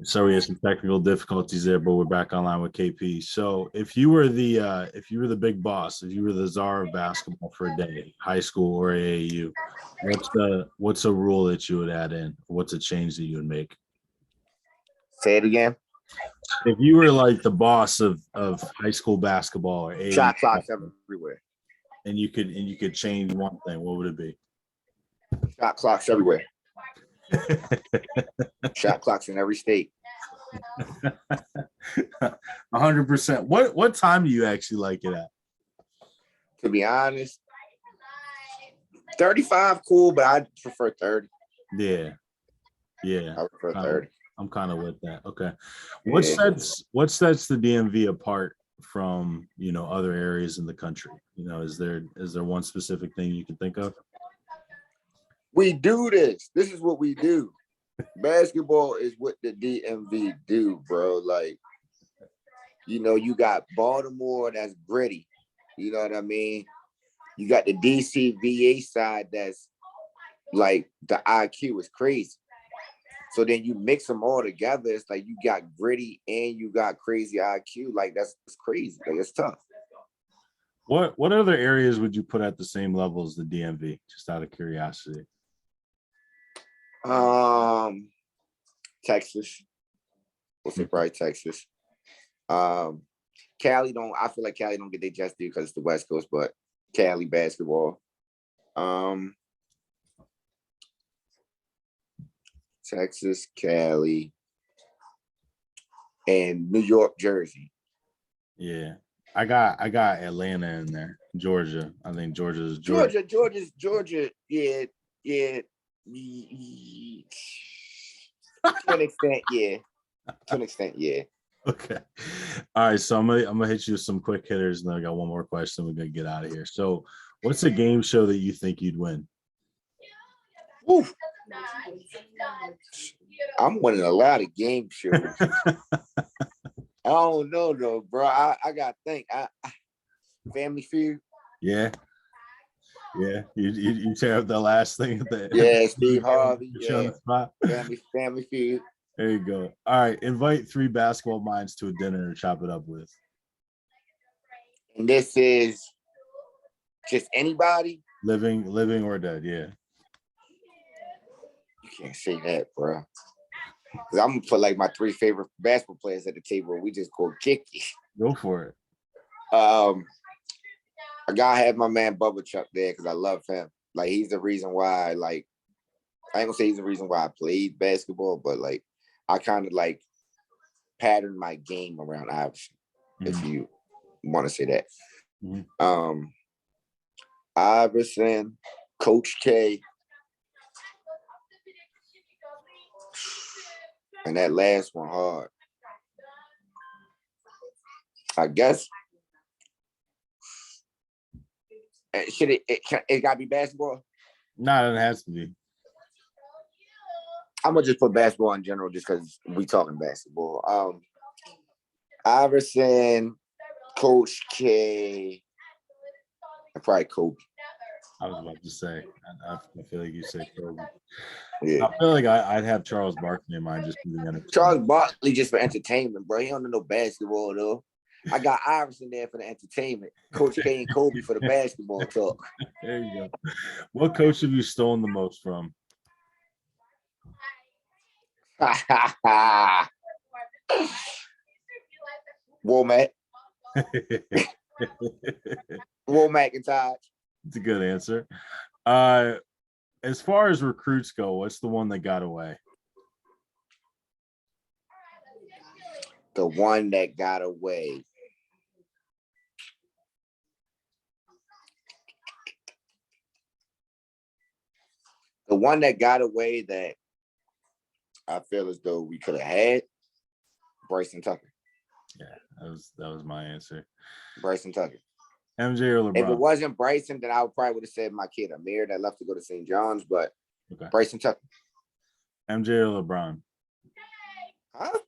So we had some technical difficulties there, but we're back online with KP. So if you were the big boss, if you were the czar of basketball for a day, high school or AAU, what's a rule that you would add in? What's a change that you would make? Say it again. If you were like the boss of high school basketball or AAU, Shot clocks everywhere. and you could change one thing, what would it be? Shot clocks everywhere. Shot clocks in every state. 100%. What time do you actually like it at? To be honest, 35 cool, but I prefer 30. Yeah. I prefer 30. I'm kind of with that. Okay. What sets the DMV apart from, other areas in the country? Is there one specific thing you can think of? We do this. This is what we do. Basketball is what the DMV do, bro. Like, you got Baltimore that's gritty. You know what I mean? You got the DCVA side that's like the IQ is crazy. So then you mix them all together. It's like you got gritty and you got crazy IQ. Like that's crazy. Like it's tough. What other areas would you put at the same level as the DMV? Just out of curiosity. Texas. We'll say probably Texas. Cali don't. I feel like Cali don't get their just due because it's the West Coast, but Cali basketball. Texas, Cali, and New York, Jersey. Yeah, I got Atlanta in there. Georgia. I think Georgia's Georgia. Yeah. To an extent, yeah. Okay. All right. So I'm gonna hit you with some quick hitters, and then I got one more question. We're gonna get out of here. So, what's a game show that you think you'd win? Oof. I'm winning a lot of game shows. I don't know though, bro. I gotta think. Family Feud. Yeah. You tear up the last thing at the yeah, Steve Harvey. Yeah. Family Feud. There you go. All right. Invite 3 basketball minds to a dinner and chop it up with. And this is just anybody? Living or dead, yeah. You can't say that, bro. Because I'm gonna put like my 3 favorite basketball players at the table and we just go kick it. Go for it. I gotta have my man Bubba Chuck there because I love him. Like he's the reason why, like, I ain't gonna say he's the reason why I played basketball, but like I kind of like patterned my game around Iverson, if you want to say that. Iverson, Coach K, and that last one hard. I guess should it gotta be basketball? No, it has to be. I'm gonna just put basketball in general just because we talking basketball. Iverson, Coach K, and probably Kobe. I was about to say, I feel like you said Kobe. Yeah. I feel like I'd have Charles Barkley in mind just for the entertainment. Charles Barkley just for entertainment, bro. He don't know no basketball though. I got Iverson there for the entertainment. Coach K and Kobe for the basketball talk. There you go. What coach have you stolen the most from? Womack. Womack and Todd. It's a good answer. As far as recruits go, what's the one that got away? The one that got away. The one that got away that I feel as though we could have had, Bryson Tucker. Yeah, that was my answer. Bryson Tucker. MJ or LeBron? If it wasn't Bryson, then I probably would have said my kid Amir that left to go to St. John's, but okay. Bryson Tucker. MJ or LeBron? Huh?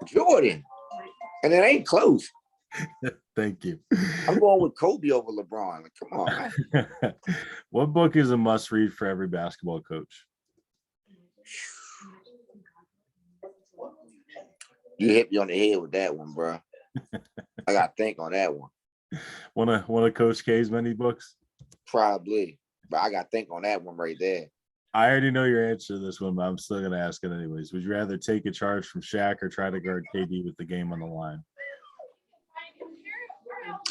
Jordan. And it ain't close. Thank you. I'm going with Kobe over LeBron. Like, come on, man. What book is a must read for every basketball coach? You hit me on the head with that one, bro. I got to think on that one. One of Coach K's many books? Probably. But I got to think on that one right there. I already know your answer to this one, but I'm still going to ask it anyways. Would you rather take a charge from Shaq or try to guard KD with the game on the line?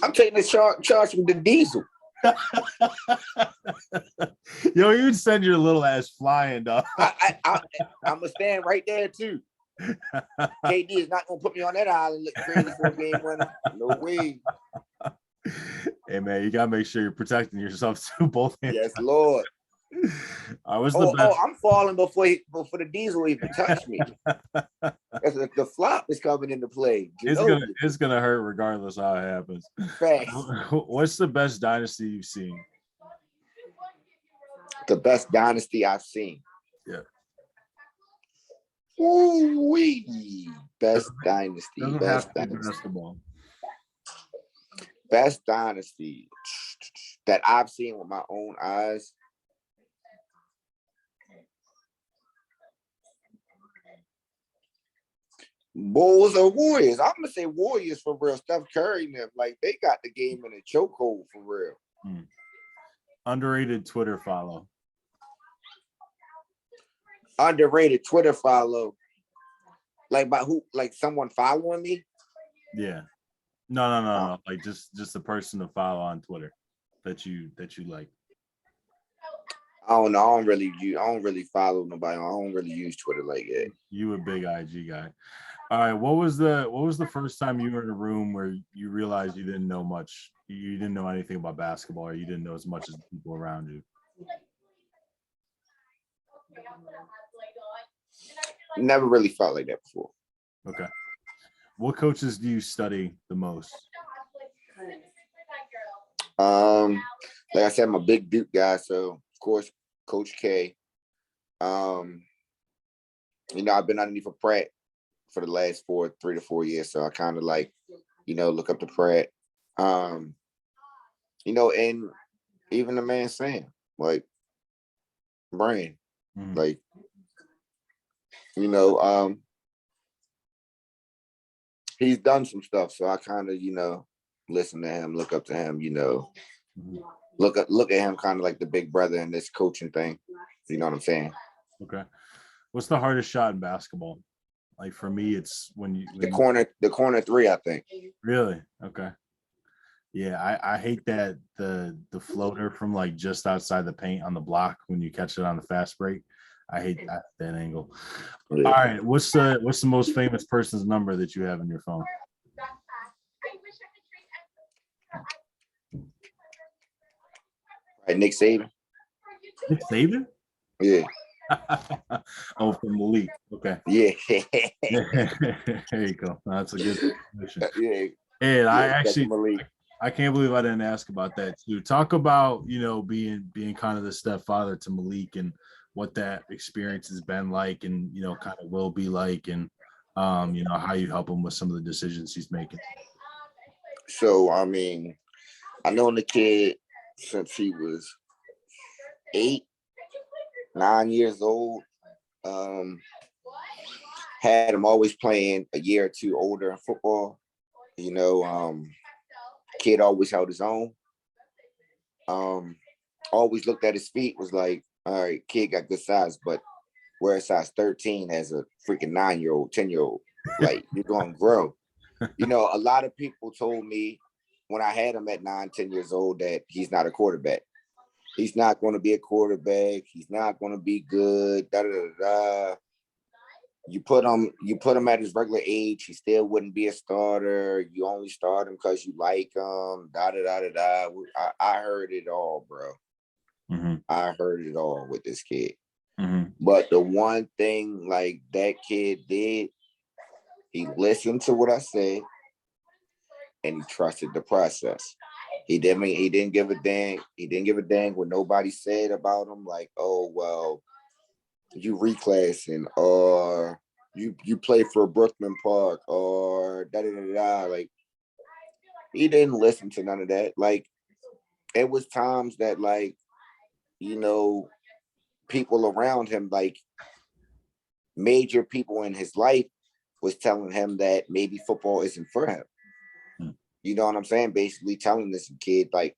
I'm taking the charge from the Diesel. Yo, you'd send your little ass flying, dog. I'm going to stand right there, too. KD is not going to put me on that island look crazy for a game winner. No way. Hey, man, you got to make sure you're protecting yourself, too, both hands. Yes, Lord. What's the best? I'm falling before the Diesel even touched me. The flop is coming into play. It's gonna hurt regardless how it happens. Facts. What's the best dynasty you've seen? The best dynasty I've seen. Yeah. Ooh-wee. Best dynasty. Best dynasty that I've seen with my own eyes. Bulls or Warriors? I'm gonna say Warriors for real. Steph Curry and them, like they got the game in a chokehold for real. Underrated Twitter follow. Underrated Twitter follow. Like by who? Like someone following me? Yeah. No. Like just the person to follow on Twitter that you like. I don't know. I don't really follow nobody. I don't really use Twitter like that. You a big IG guy. All right. What was the first time you were in a room where you realized you didn't know much? You didn't know anything about basketball, or you didn't know as much as the people around you? Never really felt like that before. Okay. What coaches do you study the most? Like I said, I'm a big Duke guy, so of course, Coach K. I've been underneath of Pratt for the last 3 to 4 years, so I kind of like, look up to Pratt. And even the man Sam, like Brian, like, he's done some stuff, so I kind of, listen to him, look up to him, look at him kind of like the big brother in this coaching thing. You know what I'm saying? Okay. What's the hardest shot in basketball? Like for me, it's the corner three, I think. Really? Okay. Yeah, I hate that the floater from like just outside the paint on the block when you catch it on the fast break. I hate that angle. Yeah. All right, what's the most famous person's number that you have in your phone? Right, Nick Saban. Nick Saban? Yeah. Oh, from Malik. Okay. Yeah. There you go. That's a good definition. Yeah. And I can't believe I didn't ask about that too. Talk about, being kind of the stepfather to Malik and what that experience has been like and, kind of will be like and, how you help him with some of the decisions he's making. So, I've known the kid since he was 8, 9 years old. Had him always playing a year or two older in football. Kid always held his own. Always looked at his feet, was like, all right, kid got good size, but wear a size 13 as a freaking 9-year-old, 10-year-old. Like, you're going to grow. A lot of people told me when I had him at 9, 10 years old that he's not a quarterback. He's not going to be a quarterback. He's not going to be good. Da da da da. You put him at his regular age, he still wouldn't be a starter. You only start him because you like him. Da da da da da. I heard it all, bro. Mm-hmm. I heard it all with this kid. Mm-hmm. But the one thing like that kid did, he listened to what I said, and he trusted the process. He didn't give a dang. He didn't give a dang what nobody said about him. Like, oh well, you reclassing, or you play for Brookman Park, or da da da da. Like, he didn't listen to none of that. Like, it was times that, like, people around him, like, major people in his life was telling him that maybe football isn't for him. You know what I'm saying? Basically telling this kid, like,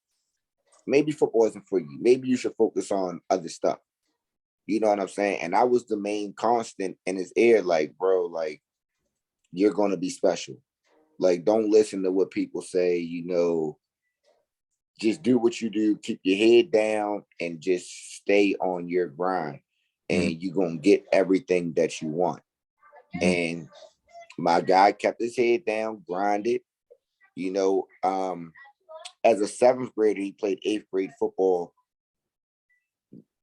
maybe football isn't for you. Maybe you should focus on other stuff. You know what I'm saying? And I was the main constant in his ear, like, bro, like, you're going to be special. Like, don't listen to what people say, you know, just do what you do, keep your head down and just stay on your grind. And you're going to get everything that you want. And my guy kept his head down, grinded, you know, as a 7th grader, he played 8th grade football.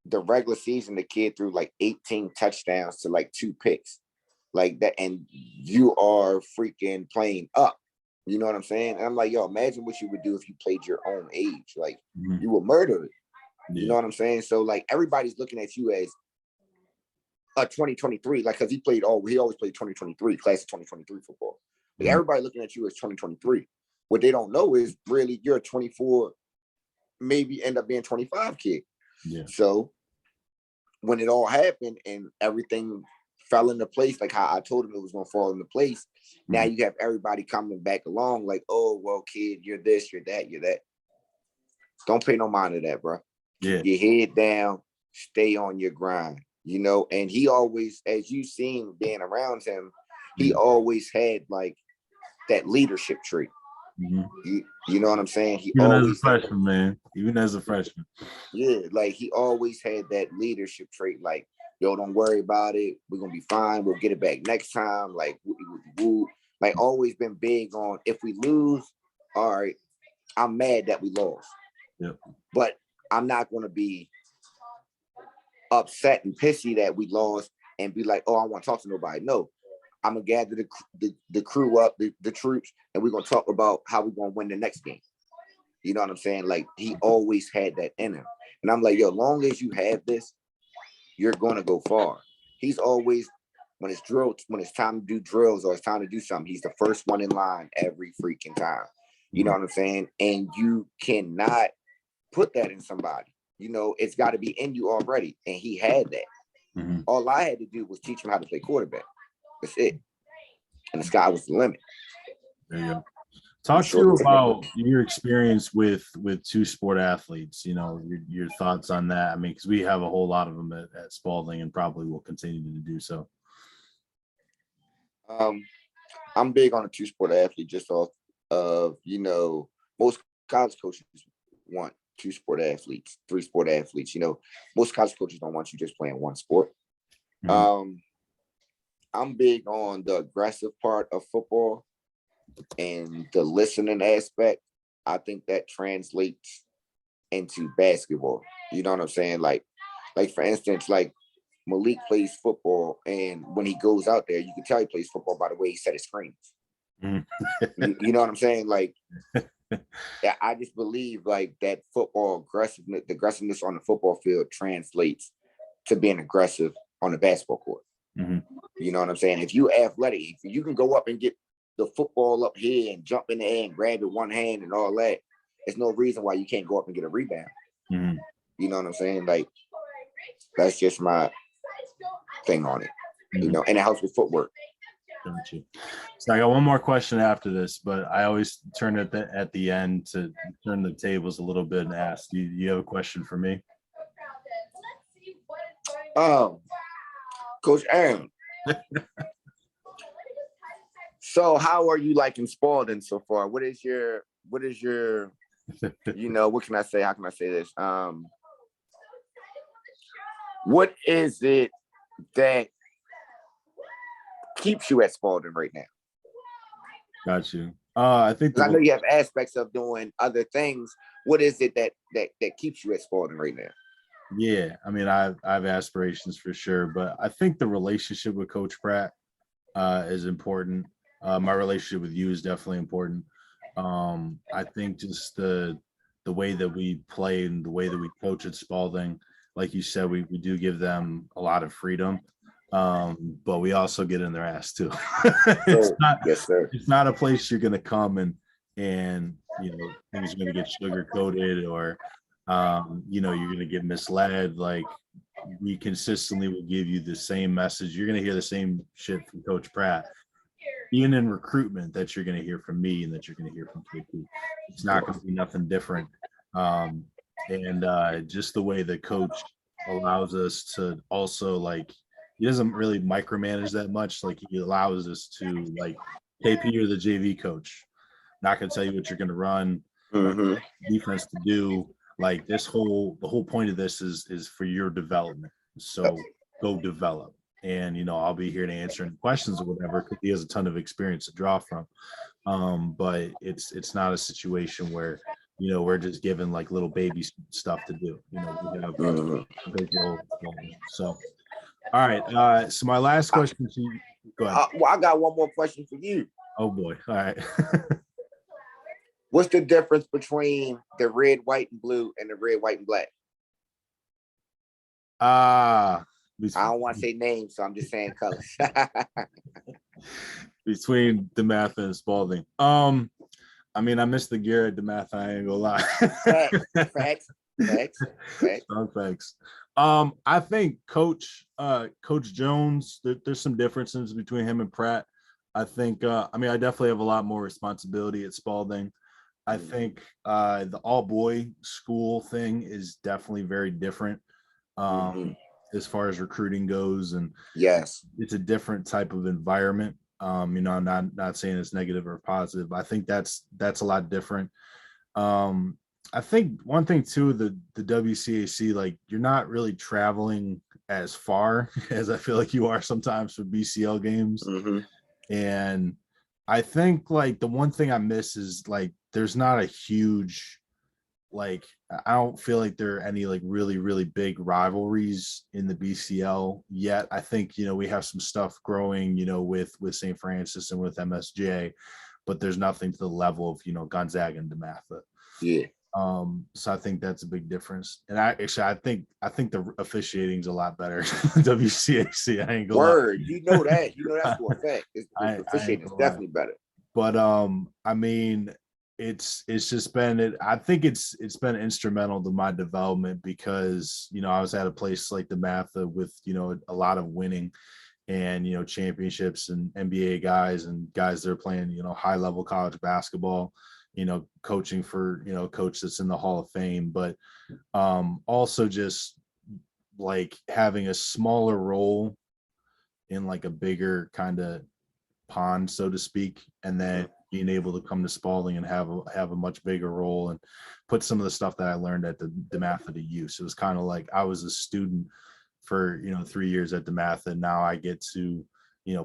The regular season, the kid threw like 18 touchdowns to like 2 picks, like that. And you are freaking playing up. You know what I'm saying? And I'm like, yo, imagine what you would do if you played your own age. Like, you would murder it. You know what I'm saying? So like, everybody's looking at you as a 2023, like, because he always played 2023, class of 2023 football. Like, everybody looking at you as 2023. What they don't know is really you're a 24, maybe end up being 25 kid. Yeah. So when it all happened and everything fell into place, like how I told him it was going to fall into place, now you have everybody coming back along like, oh, well, kid, you're this, you're that, you're that. Don't pay no mind to that, bro. Yeah. Your head down, stay on your grind, you know? And he always, as you seen being around him, he always had like that leadership trait. You know what I'm saying? Even as a freshman, man. Even as a freshman. Yeah, like he always had that leadership trait. Like, yo, don't worry about it. We're gonna be fine. We'll get it back next time. Like, woo. Like, always been big on, if we lose, all right, I'm mad that we lost. Yep. But I'm not gonna be upset and pissy that we lost and be like, oh, I don't want to talk to nobody. No. I'm gonna gather the crew up, the troops, and we're gonna talk about how we're gonna win the next game. You know what I'm saying? Like, he always had that in him. And I'm like, yo, long as you have this, you're gonna go far. He's always, when it's time to do drills or it's time to do something, he's the first one in line every freaking time. You know what I'm saying? And you cannot put that in somebody. You know, it's got to be in you already. And he had that. All I had to do was teach him how to play quarterback. That's it. And the sky was the limit. There you go. Talk to you about your experience with 2-sport athletes, you know, your thoughts on that. I mean, because we have a whole lot of them at Spalding and probably will continue to do so. I'm big on a 2-sport athlete just off of, you know, most college coaches want 2-sport athletes, 3-sport athletes. You know, most college coaches don't want you just playing one sport. I'm big on the aggressive part of football and the listening aspect. I think that translates into basketball. You know what I'm saying? Like for instance, like Malik plays football, and when he goes out there, you can tell he plays football by the way he set his screens. You know what I'm saying? Like, I just believe like that football aggressiveness, the aggressiveness on the football field translates to being aggressive on the basketball court. You know what I'm saying? If you athletic, if you can go up and get the football up here and jump in the air and grab it one hand and all that, there's no reason why you can't go up and get a rebound. You know what I'm saying? Like, that's just my thing on it. You know, and it helps with footwork. Gotcha. So I got one more question after this, but I always turn it at the end to turn the tables a little bit and ask, do you have a question for me? Coach Aaron. So how are you liking Spalding so far? What is your, you know, what can I say? How can I say this? What is it that keeps you at Spalding right now? Got you. I think I know you have aspects of doing other things. What is it that keeps you at Spalding right now? Yeah, I mean, I have aspirations for sure, but I think the relationship with Coach Pratt is important. My relationship with you is definitely important. I think just the way that we play and the way that we coach at Spalding, like you said, we do give them a lot of freedom, but we also get in their ass too. It's not a place you're going to come and you know, things are going to get sugar coated or you know, you're going to get misled. Like, we consistently will give you the same message. You're going to hear the same shit from Coach Pratt, even in recruitment, that you're going to hear from me and that you're going to hear from KP. It's not going to be nothing different. And just the way the coach allows us to also, like, he doesn't really micromanage that much. Like, he allows us to, like, KP, you're the JV coach. Not going to tell you what you're going to run, defense to do. Like, the whole point of this is for your development. So go develop. And, I'll be here to answer any questions or whatever, because he has a ton of experience to draw from. But it's not a situation where, we're just given like little baby stuff to do. We have a big role. So, all right. So my last question to you, go ahead. Well, I got one more question for you. Oh boy. All right. What's the difference between the red, white, and blue and the red, white, and black? I don't want to say names, so I'm just saying colors. Between DeMatha and Spalding. I mean, I missed the gear at DeMatha. I ain't gonna lie. Facts. Strong facts. I think Coach Jones, there's some differences between him and Pratt. I think, I definitely have a lot more responsibility at Spalding. I think the all boy school thing is definitely very different. As far as recruiting goes, and yes, it's a different type of environment. I'm not saying it's negative or positive. I think that's a lot different. I think one thing too, the WCAC, like, you're not really traveling as far as I feel like you are sometimes for BCL games. And I think, like, the one thing I miss is, like, there's not a huge, like, I don't feel like there are any, like, really, really big rivalries in the BCL yet. I think, we have some stuff growing, with St. Francis and with MSJ, but there's nothing to the level of, Gonzaga and DeMatha. Yeah. So I think that's a big difference. And I think the officiating's a lot better. WCAC, I ain't gonna Word, lie. that's for a fact. The officiating is definitely better. But it's just been, I think it's been instrumental to my development, because I was at a place like DeMatha with a lot of winning and championships and NBA guys and guys that are playing high level college basketball, coaching for a coach that's in the Hall of Fame, but also just like having a smaller role in like a bigger kind of pond, so to speak, and then being able to come to Spalding and have a much bigger role and put some of the stuff that I learned at the DeMatha to use. It was kind of like I was a student for 3 years at DeMatha, and now I get to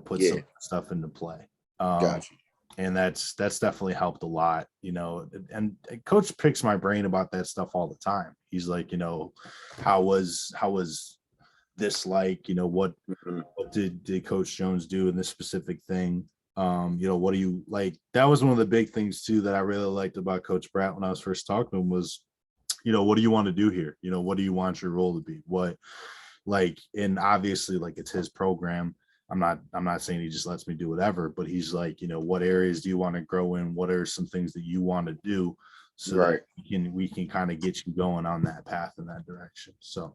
put some stuff into play. Gotcha. And that's definitely helped a lot, and Coach picks my brain about that stuff all the time. He's like, how was this like, what did Coach Jones do in this specific thing? What do you like? That was one of the big things too that I really liked about Coach Pratt when I was first talking to him was, what do you want to do here? What do you want your role to be? What, like, and obviously, like, it's his program. I'm not saying he just lets me do whatever, but he's like, what areas do you want to grow in? What are some things that you want to do so that we can kind of get you going on that path in that direction? So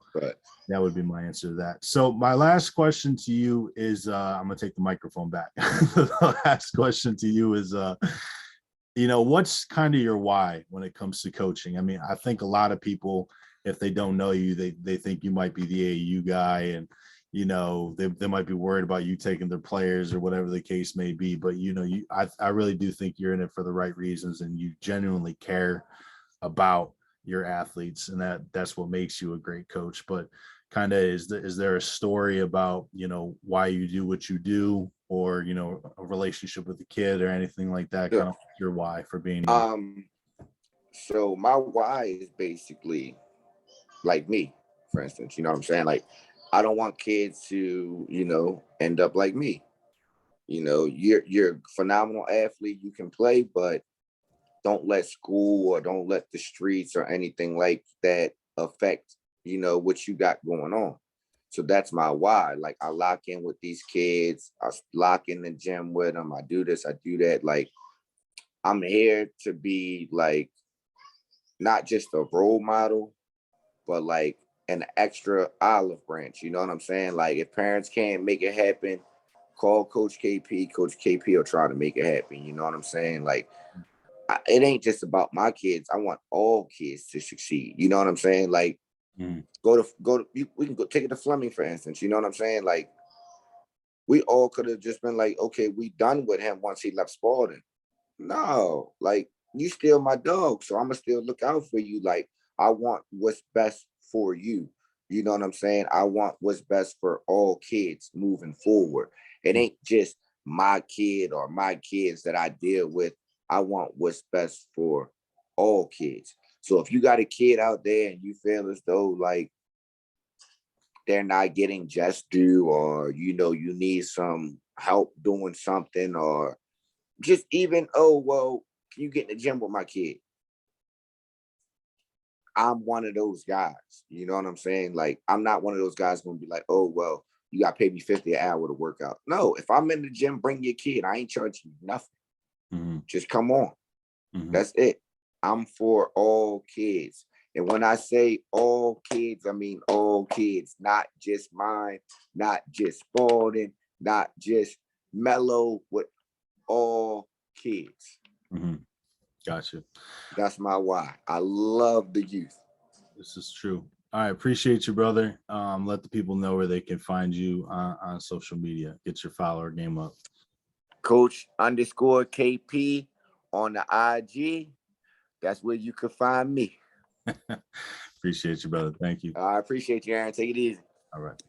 that would be my answer to that. So my last question to you is, I'm gonna take the microphone back. The last question to you is, what's kind of your why when it comes to coaching? I mean, I think a lot of people, if they don't know you, they think you might be the AAU guy, and they might be worried about you taking their players or whatever the case may be. But I really do think you're in it for the right reasons, and you genuinely care about your athletes, and that's what makes you a great coach. But kind of, is there a story about why you do what you do, or a relationship with the kid or anything like that? Kind of your why for being so my why is basically like me, for instance. You know what I'm saying? Like, I don't want kids to end up like me. You're a phenomenal athlete, you can play, but don't let school or don't let the streets or anything like that affect what you got going on. So that's my why. Like, I lock in with these kids, I lock in the gym with them, I do this, I do that. Like, I'm here to be like not just a role model, but like an extra olive branch. You know what I'm saying? Like if parents can't make it happen, call Coach KP. Coach KP will try to make it happen. You know what I'm saying? Like it ain't just about my kids. I want all kids to succeed. You know what I'm saying? Like we can go take it to Fleming, for instance. You know what I'm saying? Like we all could have just been like, okay, we done with him once he left Spalding. No, like you still my dog, so I'ma still look out for you. Like I want what's best for you. You know what I'm saying? I want what's best for all kids moving forward. It ain't just my kid or my kids that I deal with. I want what's best for all kids. So if you got a kid out there and you feel as though like they're not getting just due, or you know you need some help doing something, or just even, oh, well, can you get in the gym with my kid? I'm one of those guys. You know what I'm saying? Like, I'm not one of those guys going to be like, oh, well, you got to pay me 50 an hour to work out. No, if I'm in the gym, bring your kid. I ain't charging you nothing. Mm-hmm. Just come on. Mm-hmm. That's it. I'm for all kids. And when I say all kids, I mean all kids, not just mine, not just Spalding, not just Melo, with all kids. Mm-hmm. Gotcha. That's my why. I love the youth. This is true. All right, appreciate you, brother. Let the people know where they can find you on social media. Get your follower game up. Coach_KP on the IG. That's where you can find me. Appreciate you, brother. Thank you. I appreciate you, Aaron. Take it easy. All right.